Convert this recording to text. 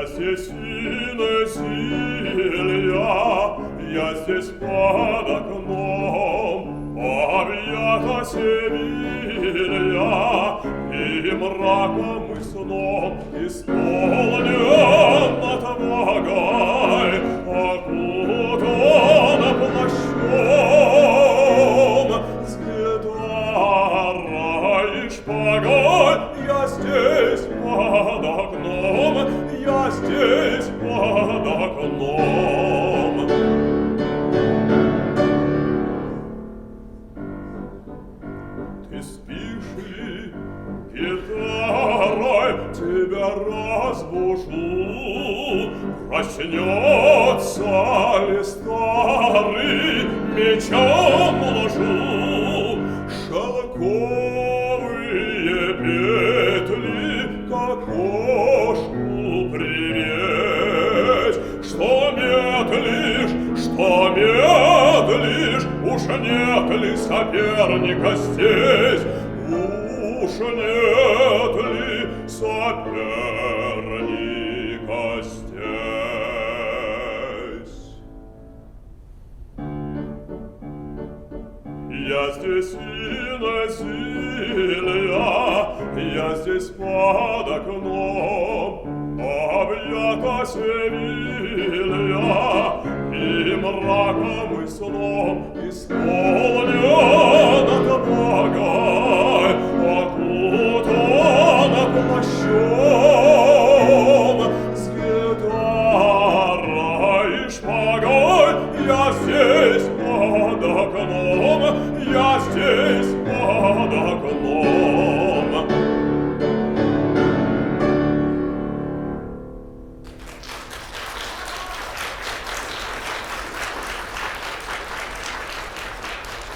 Я здесь Силия, я здесь под окном, объята Севилья, и мраком и сном исполнена твагой, окутана плащом, с гитарой и шпагой. Я здесь под окном, я здесь под окном. Ты спишь ли, гитарой тебя разбужу? Проснется ли старый, мечом ложу? Шелковые петли к окошку привязь. Что медлишь, уж нет ли соперника здесь? Уж нет ли соперника здесь? Я здесь Инозилия, я здесь под окном, объята Севилья, и мраком и сном исполнена твагой, окутана плащом, с гитарой и шпагой. Я здесь под окном, я здесь под окном.